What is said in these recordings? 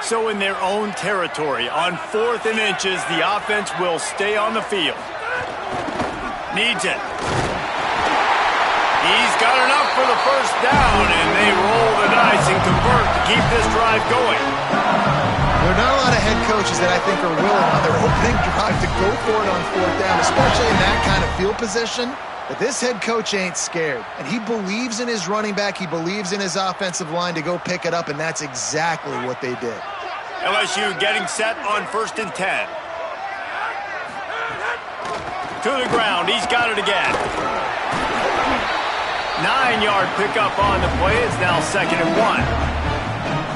So in their own territory, on 4th and inches, the offense will stay on the field. Needs it. He's got enough for the first down, and they roll the dice and convert to keep this drive going. There are not a lot of head coaches that I think are willing on their opening drive to go for it on 4th down, especially in that kind of field position. But this head coach ain't scared, and he believes in his running back. He believes in his offensive line to go pick it up, and that's exactly what they did. LSU getting set on 1st and 10. To the ground. He's got it again. 9-yard pickup on the play. It's now 2nd and 1.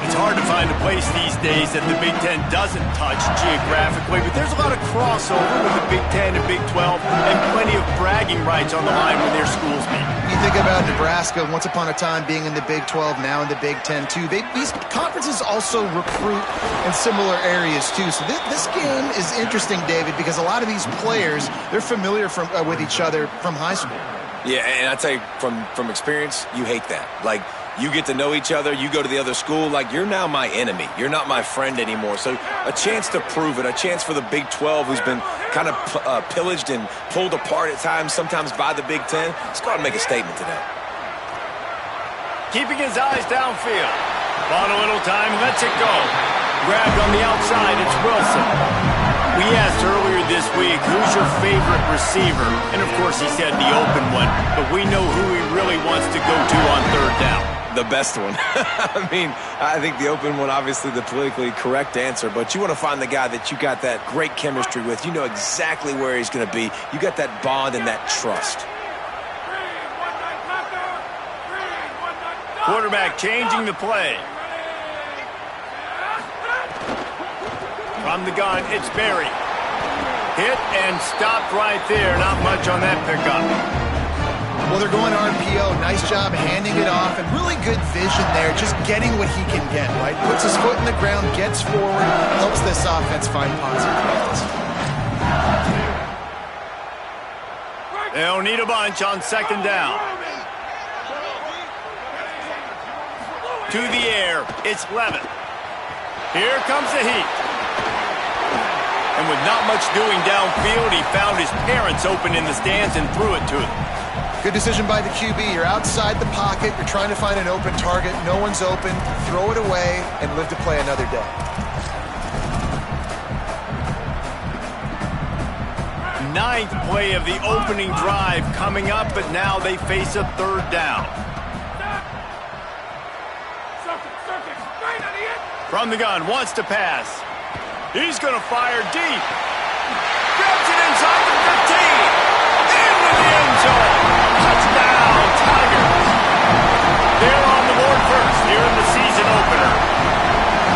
It's hard to find a place these days that the Big Ten doesn't touch geographically, but there's a lot of crossover with the Big Ten and Big 12 and plenty of bragging rights on the line when their schools meet. You think about Nebraska, once upon a time being in the Big 12, now in the Big 10 too. These conferences also recruit in similar areas too. So this game is interesting, David, because a lot of these players, they're familiar with each other from high school. Yeah, and I tell you, from experience, you hate that. Like, you get to know each other, you go to the other school, like, you're now my enemy. You're not my friend anymore. So a chance to prove it, a chance for the Big 12, who's been kind of pillaged and pulled apart at times, sometimes by the Big 10. Let's go out and make a statement today. Keeping his eyes downfield. Bought a little time, lets it go. Grabbed on the outside, it's Wilson. We asked earlier this week, who's your favorite receiver? And, of course, he said the open one, but we know who he really wants to go to on 3rd down. The best one. I mean, I think the open one, obviously the politically correct answer, but you want to find the guy that you got that great chemistry with. You know exactly where he's going to be. You got that bond and that trust. Quarterback changing the play. From the gun, it's Berry. Hit and stopped right there. Not much on that pickup. Well, they're going RPO. Nice job handing it off, and really good vision there, just getting what he can get, right? Puts his foot in the ground, gets forward, helps this offense find positive plays. They'll need a bunch on 2nd down. To the air, it's Levitt. Here comes the heat. And with not much doing downfield, he found his parents open in the stands and threw it to them. Good decision by the QB. You're outside the pocket. You're trying to find an open target. No one's open. Throw it away and live to play another day. Ninth play of the opening drive coming up, but now they face a 3rd down. From the gun, wants to pass. He's going to fire deep. Grabs it inside the 15. Into the end zone. Touchdown, Tigers. They're on the board first here in the season opener.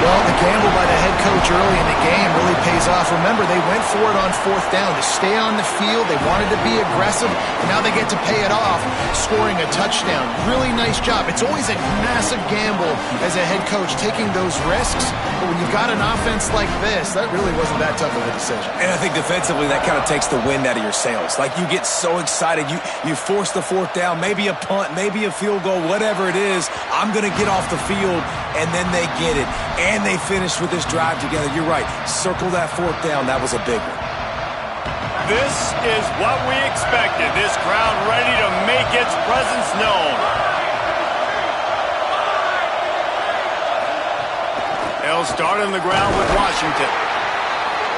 Well, the gamble by the head coach early in the game really pays off. Remember, they went for it on 4th down to stay on the field. They wanted to be aggressive, and now they get to pay it off, scoring a touchdown. Really nice job. It's always a massive gamble as a head coach taking those risks, but when you've got an offense like this, that really wasn't that tough of a decision. And I think defensively, that kind of takes the wind out of your sails. Like, you get so excited. You force the 4th down, maybe a punt, maybe a field goal, whatever it is. I'm going to get off the field, and then they get it. And they finished with this drive together. You're right. Circle that 4th down. That was a big one. This is what we expected. This crowd ready to make its presence known. They'll start on the ground with Washington.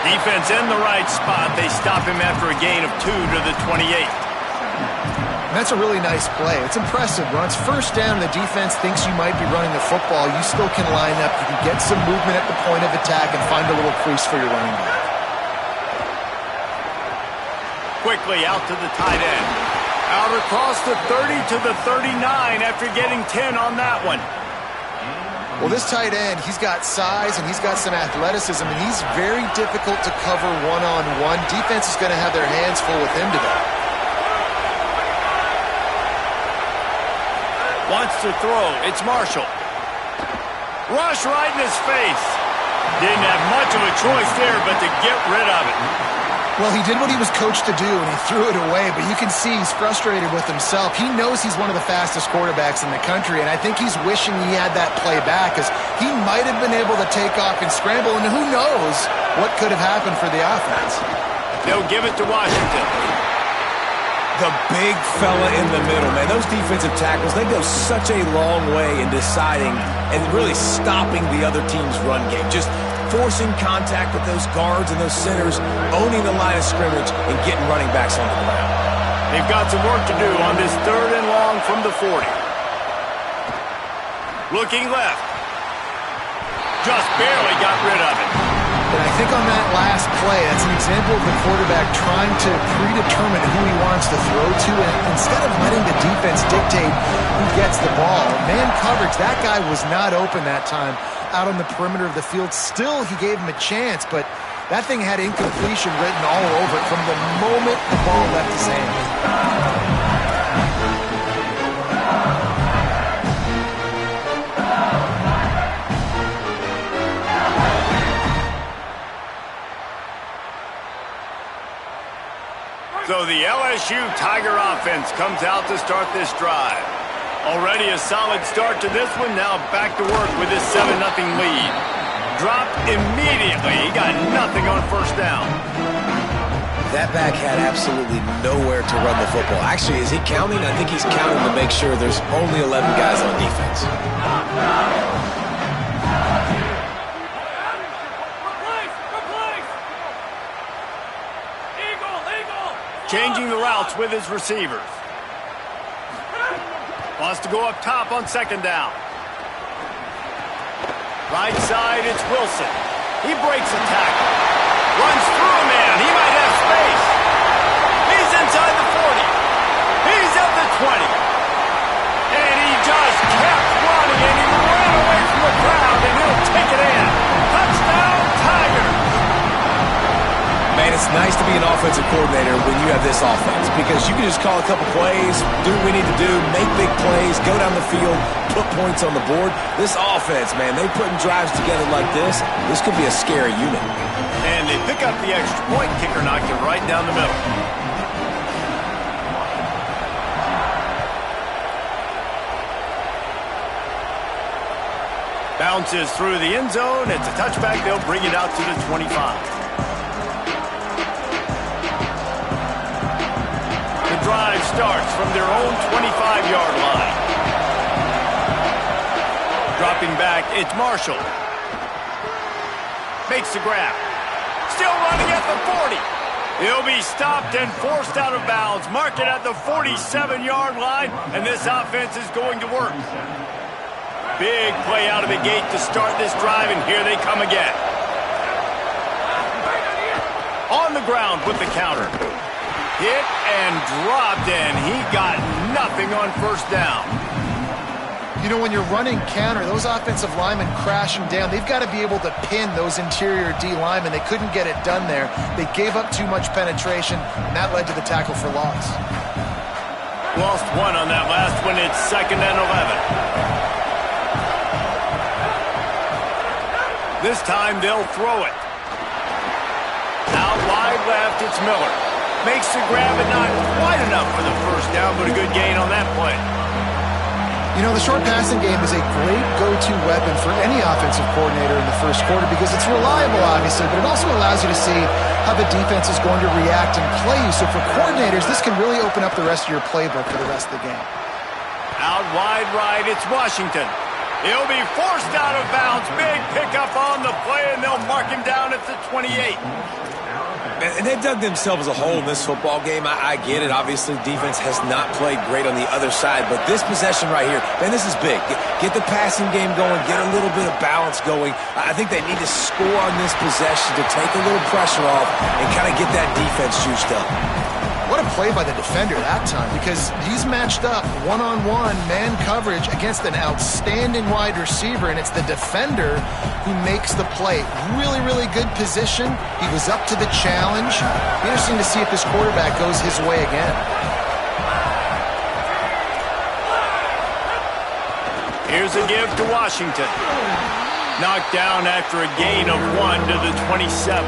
Defense in the right spot. They stop him after a gain of 2 to the 28. And that's a really nice play. It's impressive. When it's 1st down and the defense thinks you might be running the football, you still can line up. You can get some movement at the point of attack and find a little crease for your running back. Quickly out to the tight end. Out across the 30 to the 39 after getting 10 on that one. Well, this tight end, he's got size and he's got some athleticism, and he's very difficult to cover one-on-one. Defense is going to have their hands full with him today. Wants to throw. It's Marshall. Rush right in his face. Didn't have much of a choice there but to get rid of it. Well, he did what he was coached to do, and he threw it away, but you can see he's frustrated with himself. He knows he's one of the fastest quarterbacks in the country, and I think he's wishing he had that play back, because he might have been able to take off and scramble, and who knows what could have happened for the offense. They'll give it to Washington. The big fella in the middle, man. Those defensive tackles, they go such a long way in deciding and really stopping the other team's run game. Just forcing contact with those guards and those centers, owning the line of scrimmage, and getting running backs on the ground. They've got some work to do on this 3rd and long from the 40. Looking left. Just barely got rid of it. And I think on that last play, that's an example of the quarterback trying to predetermine who he wants to throw to, and instead of letting the defense dictate who gets the ball. Man coverage, that guy was not open that time out on the perimeter of the field. Still, he gave him a chance, but that thing had incompletion written all over it from the moment the ball left his hand. So the LSU Tiger offense comes out to start this drive. Already a solid start to this one. Now back to work with this 7-0 lead. Dropped immediately. He got nothing on first down. That back had absolutely nowhere to run the football. Actually, is he counting? I think he's counting to make sure there's only 11 guys on defense. Changing the routes with his receivers. Wants to go up top on 2nd down. Right side, it's Wilson. He breaks a tackle. Runs through a man. He might have space. He's inside the 40. He's at the 20. And he just kept running, and he ran away from the crowd, and he'll take it in. Touchdown, Tigers. Man, it's nice to be an offensive coordinator when you have this offense, because you can just call a couple plays, do what we need to do, make big plays, go down the field, put points on the board. This offense, man, they putting drives together like this could be a scary unit. And they pick up the extra point. Kicker knocked it right down the middle. Bounces through the end zone. It's a touchback. They'll bring it out to the 25. Drive starts from their own 25-yard line. Dropping back, it's Marshall. Makes the grab. Still running at the 40. He'll be stopped and forced out of bounds. Mark it at the 47-yard line, and this offense is going to work. Big play out of the gate to start this drive, and here they come again. On the ground with the counter. Hit and dropped, and he got nothing on first down. You know, when you're running counter, those offensive linemen crashing down, they've got to be able to pin those interior D linemen. They couldn't get it done there. They gave up too much penetration, and that led to the tackle for loss. Lost one on that last one. It's 2nd and 11. This time they'll throw it. Out wide left, it's Miller. Makes the grab, and not quite enough for the first down, but a good gain on that play. You know, the short passing game is a great go-to weapon for any offensive coordinator in the first quarter because it's reliable, obviously, but it also allows you to see how the defense is going to react and play you. So for coordinators, this can really open up the rest of your playbook for the rest of the game. Out wide right, it's Washington. He'll be forced out of bounds. Big pickup on the play, and they'll mark him down at the 28. And they've dug themselves a hole in this football game. I get it. Obviously, defense has not played great on the other side. But this possession right here, man, this is big. Get the passing game going. Get a little bit of balance going. I think they need to score on this possession to take a little pressure off and kind of get that defense juiced up. What a play by the defender that time, because he's matched up one-on-one man coverage against an outstanding wide receiver, and it's the defender who makes the play. Really, really good position. He was up to the challenge. Interesting to see if this quarterback goes his way again. Here's a give to Washington. Knocked down after a gain of 1 to the 27.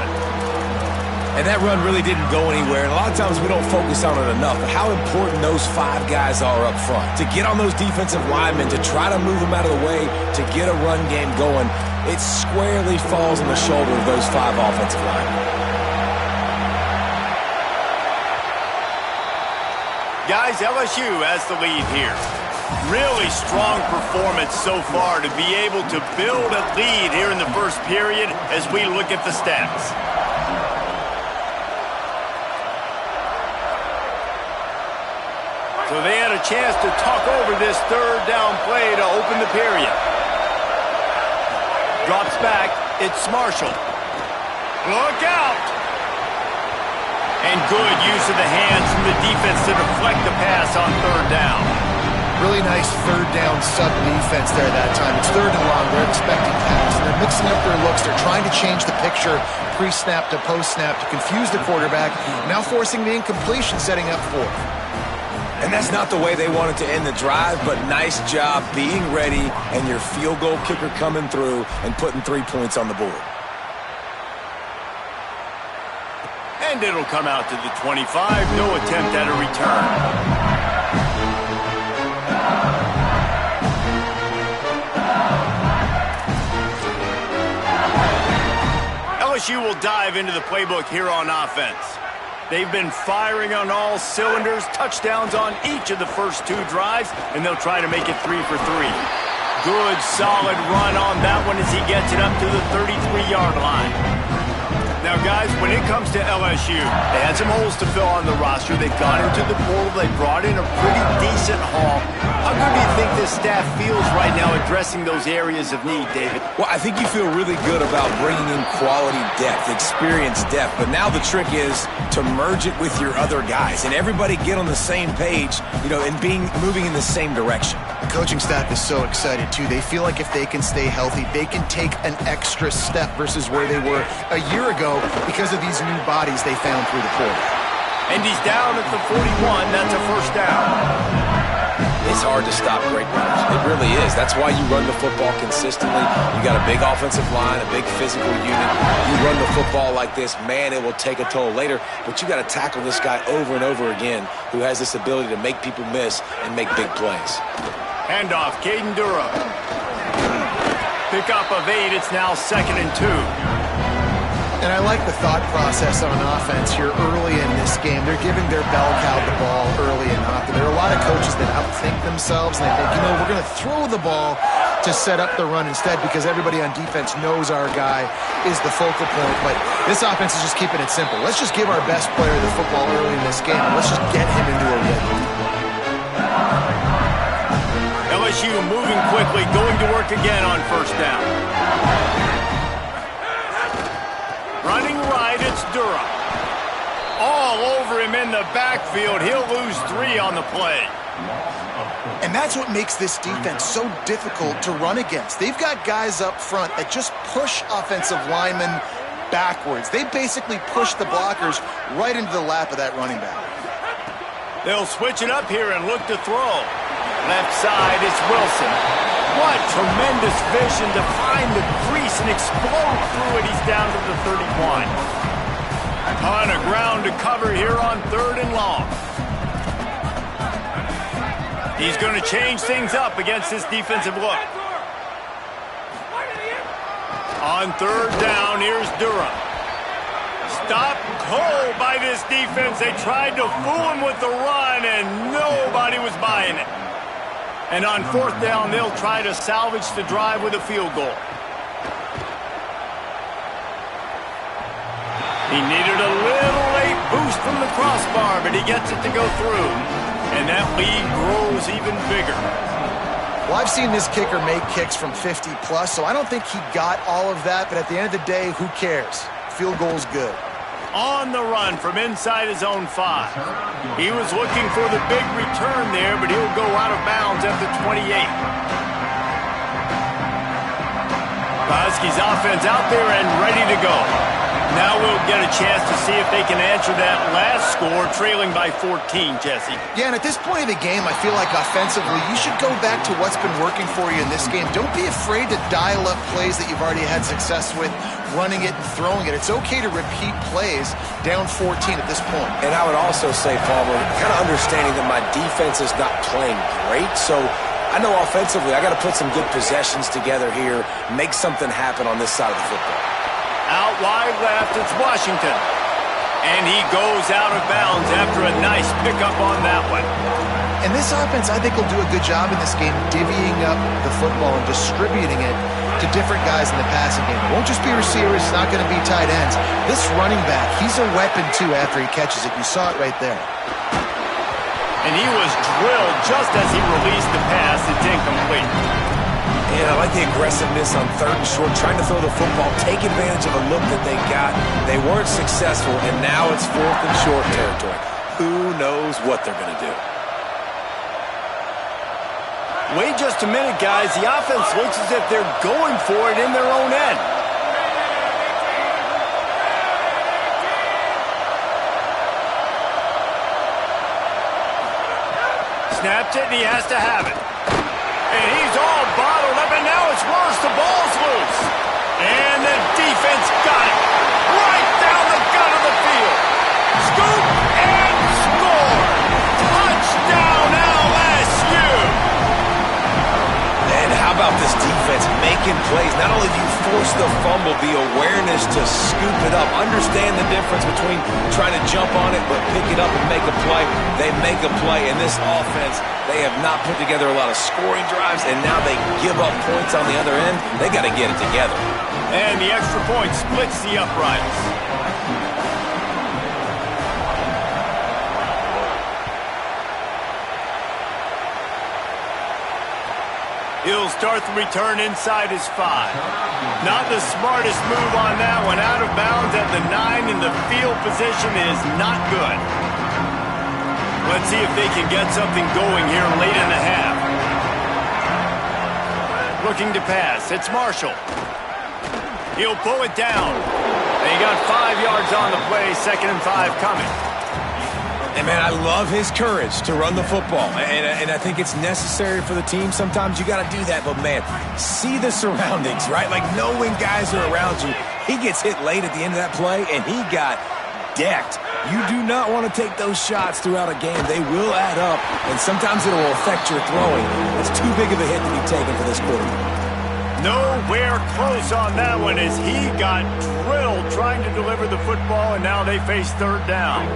And that run really didn't go anywhere. And a lot of times we don't focus on it enough. But how important those 5 guys are up front. To get on those defensive linemen, to try to move them out of the way, to get a run game going, it squarely falls on the shoulder of those 5 offensive linemen. Guys, LSU has the lead here. Really strong performance so far to be able to build a lead here in the first period as we look at the stats. So they had a chance to talk over this third down play to open the period. Drops back. It's Marshall. Look out! And good use of the hands from the defense to deflect the pass on third down. Really nice third down sub-defense there that time. It's third and long. They're expecting pass. They're mixing up their looks. They're trying to change the picture pre-snap to post-snap to confuse the quarterback, now forcing the incompletion, setting up fourth. And that's not the way they wanted to end the drive, but nice job being ready and your field goal kicker coming through and putting 3 points on the board. And it'll come out to the 25. No attempt at a return. LSU will dive into the playbook here on offense. They've been firing on all cylinders, touchdowns on each of the first 2 drives, and they'll try to make it 3 for 3. Good, solid run on that one as he gets it up to the 33-yard line. Now, guys, when it comes to LSU, they had some holes to fill on the roster. They got into the portal. They brought in a pretty decent haul. How good do you think this staff feels right now addressing those areas of need, David? Well, I think you feel really good about bringing in quality depth, experience depth. But now the trick is to merge it with your other guys and everybody get on the same page, and moving in the same direction. The coaching staff is so excited, too. They feel like if they can stay healthy, they can take an extra step versus where they were a year ago because of these new bodies they found through the portal. And he's down at the 41. That's a first down. It's hard to stop great runners. It really is. That's why you run the football consistently. You got a big offensive line, a big physical unit. You run the football like this, man, it will take a toll later. But you got to tackle this guy over and over again who has this ability to make people miss and make big plays. Handoff, Caden Durham. Pickup of 8. It's now 2nd and 2. And I like the thought process on offense here early in this game. They're giving their bell cow the ball early and often. There are a lot of coaches that outthink themselves, and they think, we're going to throw the ball to set up the run instead because everybody on defense knows our guy is the focal point. But this offense is just keeping it simple. Let's just give our best player the football early in this game, and let's just get him into a rhythm. LSU moving quickly, going to work again on first down. Running right, it's Durham. All over him in the backfield. He'll lose 3 on the play. And that's what makes this defense so difficult to run against. They've got guys up front that just push offensive linemen backwards. They basically push the blockers right into the lap of that running back. They'll switch it up here and look to throw. Left side, it's Wilson. What tremendous vision to find the crease and explode through it. He's down to the 31. On a ground to cover here on 3rd and long. He's going to change things up against this defensive look. On 3rd down, here's Durham. Stopped cold by this defense. They tried to fool him with the run, and nobody was buying it. And on 4th down, they'll try to salvage the drive with a field goal. He needed a little late boost from the crossbar, but he gets it to go through. And that lead grows even bigger. Well, I've seen this kicker make kicks from 50-plus, so I don't think he got all of that. But at the end of the day, who cares? Field goal's good. On the run from inside his own 5. He was looking for the big return there, but he'll go out of bounds at the 28. Huskies offense out there and ready to go. Now we'll get a chance to see if they can answer that last score, trailing by 14, Jesse. Yeah, and at this point of the game, I feel like offensively, you should go back to what's been working for you in this game. Don't be afraid to dial up plays that you've already had success with, running it and throwing it. It's okay to repeat plays down 14 at this point. And I would also say, Palmer, kind of understanding that my defense is not playing great, so I know offensively I got to put some good possessions together here, make something happen on this side of the football. Out wide left, it's Washington. And he goes out of bounds after a nice pickup on that one. And this offense, I think, will do a good job in this game divvying up the football and distributing it to different guys in the passing game. It won't just be receivers. It's not going to be tight ends. This running back, he's a weapon, too, after he catches it. You saw it right there. And he was drilled just as he released the pass. It's incomplete. And I like the aggressiveness on 3rd and short, trying to throw the football, take advantage of a look that they got. They weren't successful, and now it's 4th and short territory. Who knows what they're going to do? Wait just a minute, guys. The offense looks as if they're going for it in their own end. Snapped it, and he has to have it. And he's all bottled up, and now it's worse. The ball's loose. And the defense got it. Right down the gut of the field. Scoop and score. Touchdown, LSU. And how about this defense making plays? Not only do you force the fumble, the awareness to scoop it up. Understand the difference between trying to jump on it but pick it up and make a play. They make a play, and this offense, they have not put together a lot of scoring drives, and now they give up points on the other end. They got to get it together. And the extra point splits the uprights. He'll start the return inside his 5. Not the smartest move on that one. Out of bounds at the 9, and the field position is not good. Let's see if they can get something going here late in the half. Looking to pass. It's Marshall. He'll pull it down. They got 5 yards on the play. 2nd and 5 coming. And, man, I love his courage to run the football. And I think it's necessary for the team. Sometimes you got to do that. But, man, see the surroundings, right? Like knowing guys are around you. He gets hit late at the end of that play, and he got decked. You do not want to take those shots throughout a game. They will add up, and sometimes it will affect your throwing. It's too big of a hit to be taken for this quarterback. Nowhere close on that one as he got drilled trying to deliver the football, and now they face 3rd down.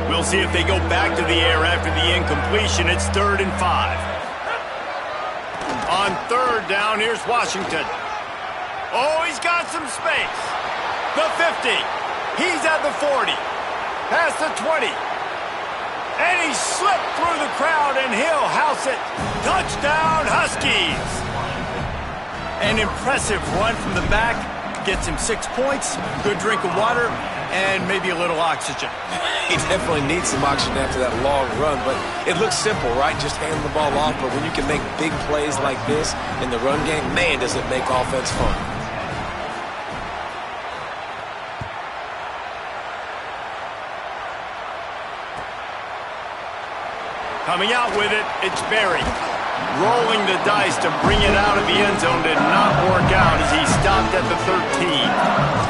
We'll see if they go back to the air after the incompletion. It's 3rd and 5. On 3rd down, here's Washington. Oh, he's got some space. The 50. He's at the 40. Past the 20. And he slipped through the crowd, and he'll house it. Touchdown, Huskies. An impressive run from the back. Gets him 6 points, good drink of water, and maybe a little oxygen. He definitely needs some oxygen after that long run, but it looks simple, right? Just hand the ball off, but when you can make big plays like this in the run game, man, does it make offense fun. Coming out with it, it's Berry. Rolling the dice to bring it out of the end zone did not work out as he stopped at the 13.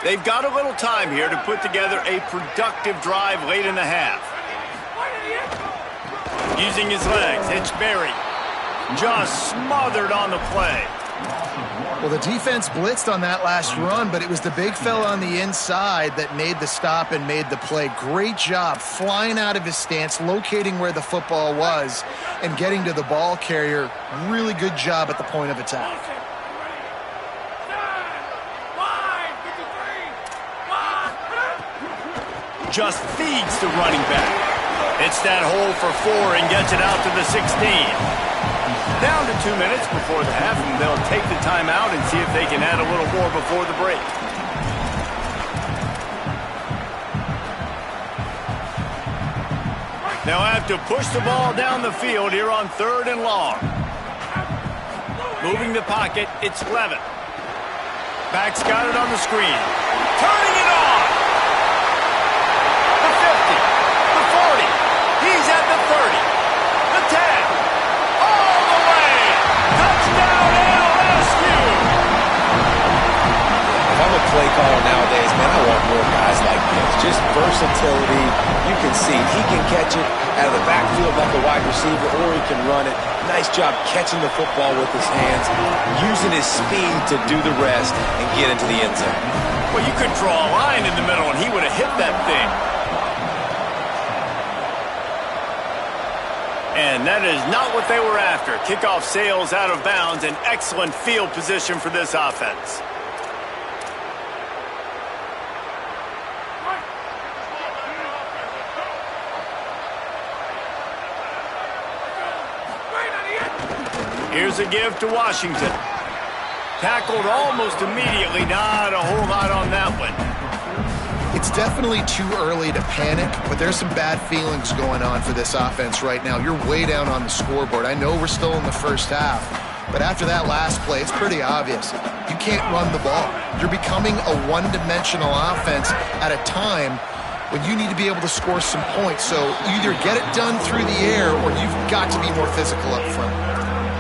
They've got a little time here to put together a productive drive late in the half. Using his legs, it's Berry. Just smothered on the play. Well, the defense blitzed on that last run, but it was the big fella on the inside that made the stop and made the play. Great job flying out of his stance, locating where the football was, and getting to the ball carrier. Really good job at the point of attack. Just feeds the running back. It's that hole for 4 and gets it out to the 16. Down to 2 minutes before the half, and they'll take the timeout and see if they can add a little more before the break. They'll have to push the ball down the field here on 3rd and long. Moving the pocket, it's Levitt. Back's got it on the screen. Turning it on! The 50, the 40, he's at the 30, the 10, all the way! Touchdown LSU! If I'm a play caller nowadays, man, I want more guys like this. Just versatility. You can see he can catch it out of the backfield like a wide receiver, or he can run it. Nice job catching the football with his hands, using his speed to do the rest and get into the end zone. Well, you could draw a line in the middle, and he would have hit that thing. And that is not what they were after. Kickoff sails out of bounds, and excellent field position for this offense. Here's a give to Washington. Tackled almost immediately. Not a whole lot on that one. It's definitely too early to panic, but there's some bad feelings going on for this offense right now. You're way down on the scoreboard. I know we're still in the first half, but after that last play, it's pretty obvious. You can't run the ball. You're becoming a one-dimensional offense at a time when you need to be able to score some points. So either get it done through the air or you've got to be more physical up front.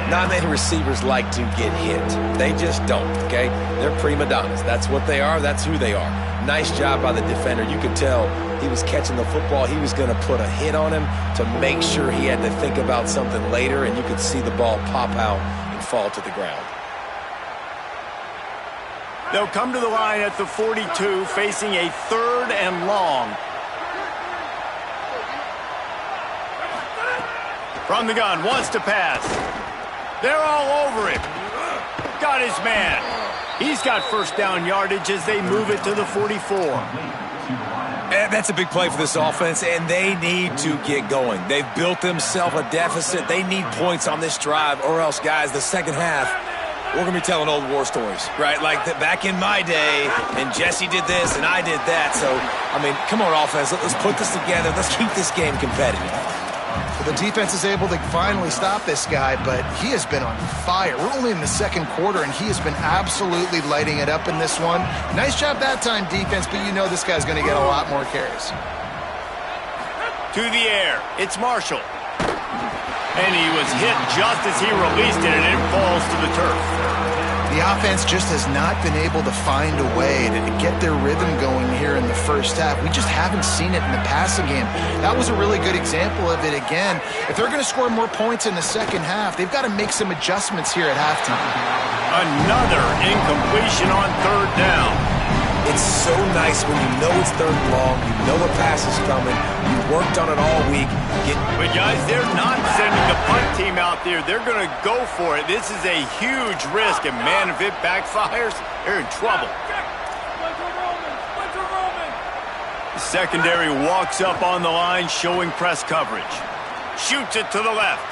Non-native receivers like to get hit. They just don't, okay? They're prima donnas. That's what they are. That's who they are. Nice job by the defender. You could tell he was catching the football. He was going to put a hit on him to make sure he had to think about something later, and you could see the ball pop out and fall to the ground. They'll come to the line at the 42, facing a 3rd and long. From the gun, wants to pass. They're all over him. Got his man. He's got first down yardage as they move it to the 44. And that's a big play for this offense, and they need to get going. They've built themselves a deficit. They need points on this drive, or else, guys, the second half, we're going to be telling old war stories, right? Like back in my day, and Jesse did this, and I did that. So, I mean, come on, offense. Let's put this together. Let's keep this game competitive. The defense is able to finally stop this guy, but he has been on fire. We're only in the second quarter, and he has been absolutely lighting it up in this one. Nice job that time, defense, but you know this guy's going to get a lot more carries. To the air, it's Marshall. And he was hit just as he released it, and it falls to the turf. The offense just has not been able to find a way to get their rhythm going here in the first half. We just haven't seen it in the passing game. That was a really good example of it again. If they're going to score more points in the second half, they've got to make some adjustments here at halftime. Another incompletion on 3rd down. It's so nice when you know it's 3rd and long, you know a pass is coming, you worked on it all week. But guys, they're not sending the punt team out there. They're going to go for it. This is a huge risk, and man, if it backfires, they're in trouble. The secondary walks up on the line, showing press coverage. Shoots it to the left.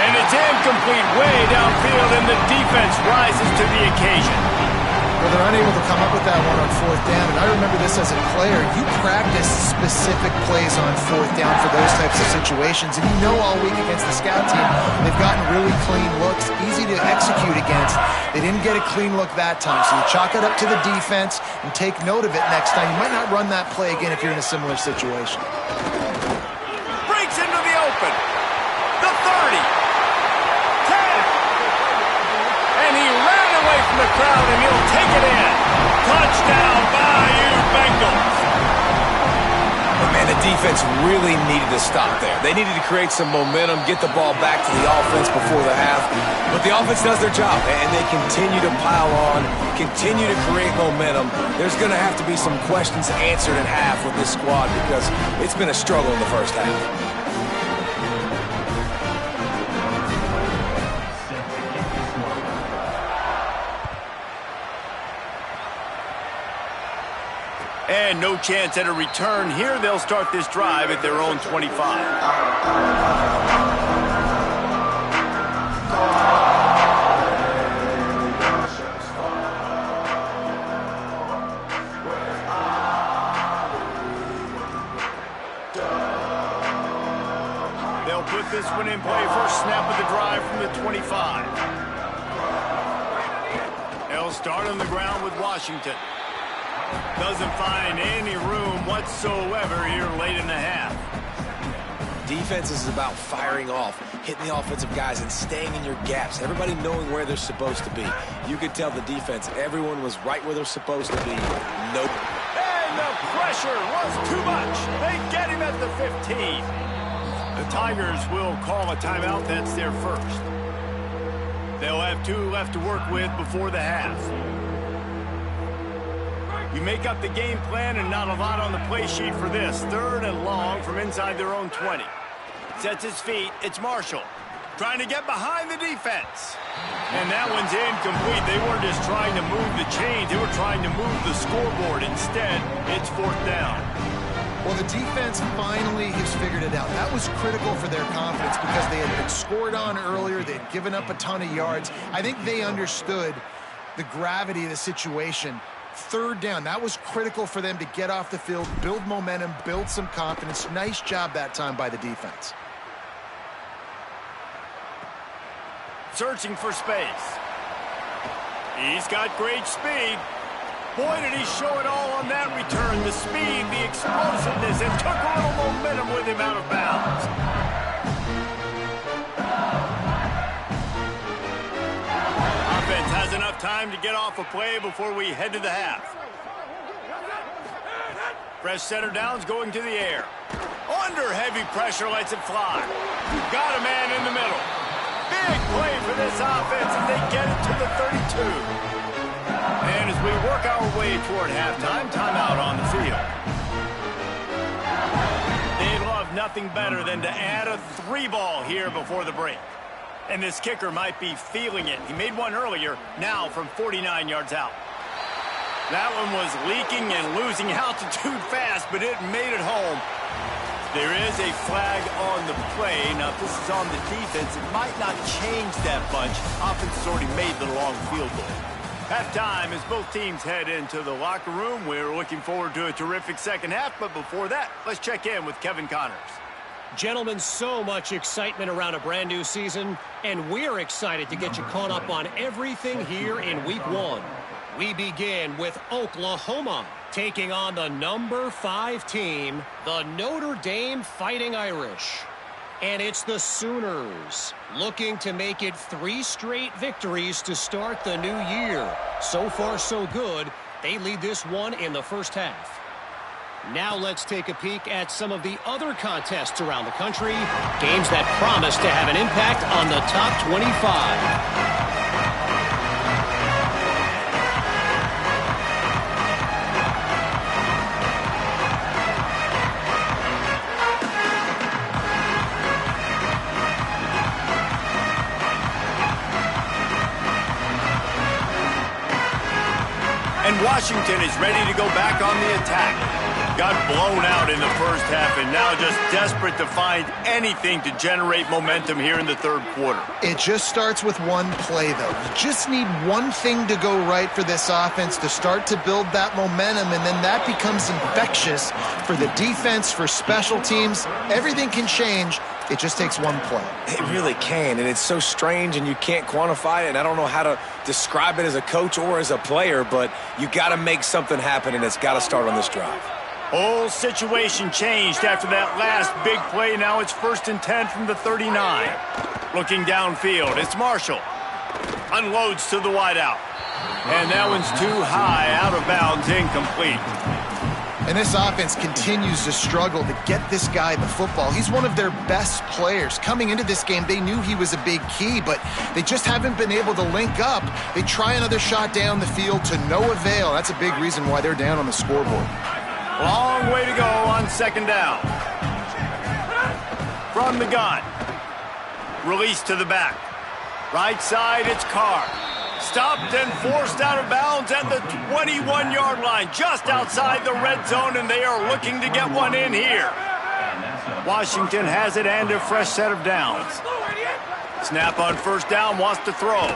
And it's incomplete way downfield, and the defense rises to the occasion. Well, they're unable to come up with that one on 4th down, and I remember this as a player. You practice specific plays on 4th down for those types of situations, and you know all week against the scout team, they've gotten really clean looks, easy to execute against. They didn't get a clean look that time, so you chalk it up to the defense and take note of it next time. You might not run that play again if you're in a similar situation. Breaks into the open. The 30. 10. And he ran away from the crowd, and he'll take it in. Touchdown, Bayou Bengals. But man, the defense really needed to stop there. They needed to create some momentum, get the ball back to the offense before the half. But the offense does their job, and they continue to pile on, continue to create momentum. There's going to have to be some questions answered at half with this squad because it's been a struggle in the first half. And no chance at a return here. They'll start this drive at their own 25. 25. They'll start on the ground with Washington. Doesn't find any room whatsoever here late in the half. Defense is about firing off, hitting the offensive guys, and staying in your gaps. Everybody knowing where they're supposed to be. You could tell the defense, everyone was right where they're supposed to be. Nope. And the pressure was too much. They get him at the 15. The Tigers will call a timeout. That's their first. They'll have 2 left to work with before the half. You make up the game plan and not a lot on the play sheet for this. 3rd and long from inside their own 20. Sets his feet. It's Marshall. Trying to get behind the defense. And that one's incomplete. They weren't just trying to move the chains. They were trying to move the scoreboard. Instead, it's 4th down. Well, the defense finally has figured it out. That was critical for their confidence because they had been scored on earlier. They had given up a ton of yards. I think they understood the gravity of the situation. 3rd down, that was critical for them to get off the field, build momentum, build some confidence. Nice job that time by the defense. Searching for space. He's got great speed. Boy, did he show it all on that return. The speed, the explosiveness, and took a little momentum with him out of bounds. Offense has enough time to get off a play before we head to the half. Fresh center downs going to the air. Under heavy pressure, lets it fly. Got a man in the middle. Big play for this offense, and they get it to the 32. And as we work our way toward halftime, timeout on the field. They love nothing better than to add a 3-ball here before the break. And this kicker might be feeling it. He made one earlier, now from 49 yards out. That one was leaking and losing altitude fast, but it made it home. There is a flag on the play. Now, if this is on the defense, it might not change that bunch. Offense has already made the long field goal. Halftime as both teams head into the locker room. We're looking forward to a terrific second half, but before that, let's check in with Kevin Connors. Gentlemen, so much excitement around a brand new season, and we're excited to get you caught up on everything here in Week 1. We begin with Oklahoma taking on the number 5 team, the Notre Dame Fighting Irish. And it's the Sooners looking to make it 3 straight victories to start the new year. So far, so good. They lead this one in the first half. Now let's take a peek at some of the other contests around the country. Games that promise to have an impact on the top 25. And Washington is ready to go back on the attack. Got blown out in the first half and now just desperate to find anything to generate momentum here in the 3rd quarter. It just starts with one play, though. You just need one thing to go right for this offense to start to build that momentum, and then that becomes infectious for the defense, for special teams. Everything can change. It just takes one play. It really can, and it's so strange, and you can't quantify it, and I don't know how to describe it as a coach or as a player, but you got to make something happen, and it's got to start on this drive. Whole situation changed after that last big play. Now it's 1st and 10 from the 39. Looking downfield, it's Marshall. Unloads to the wideout. And that one's too high, out of bounds, incomplete. And this offense continues to struggle to get this guy the football. He's one of their best players. Coming into this game, they knew he was a big key, but they just haven't been able to link up. They try another shot down the field to no avail. That's a big reason why they're down on the scoreboard. Long way to go on 2nd down. From the gun. Release to the back. Right side, it's Carr. Stopped and forced out of bounds at the 21-yard line, just outside the red zone, and they are looking to get one in here. Washington has it and a fresh set of downs. Snap on 1st down, wants to throw.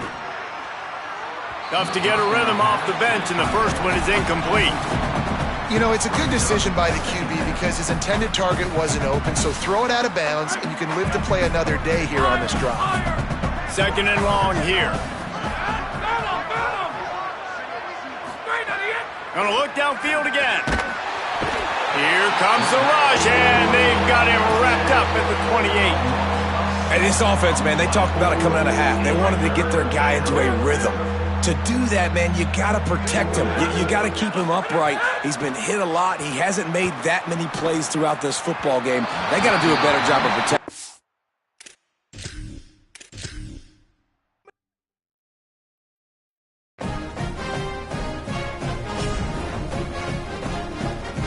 Tough to get a rhythm off the bench, and the first one is incomplete. You know, it's a good decision by the QB because his intended target wasn't open, so throw it out of bounds, and you can live to play another day here on this drive. 2nd and long here. Gonna look downfield again. Here comes the rush, and they've got him wrapped up at the 28. And this offense, man, they talked about it coming out of half. They wanted to get their guy into a rhythm. To do that, man, you got to protect him. You got to keep him upright. He's been hit a lot. He hasn't made that many plays throughout this football game. They got to do a better job of protecting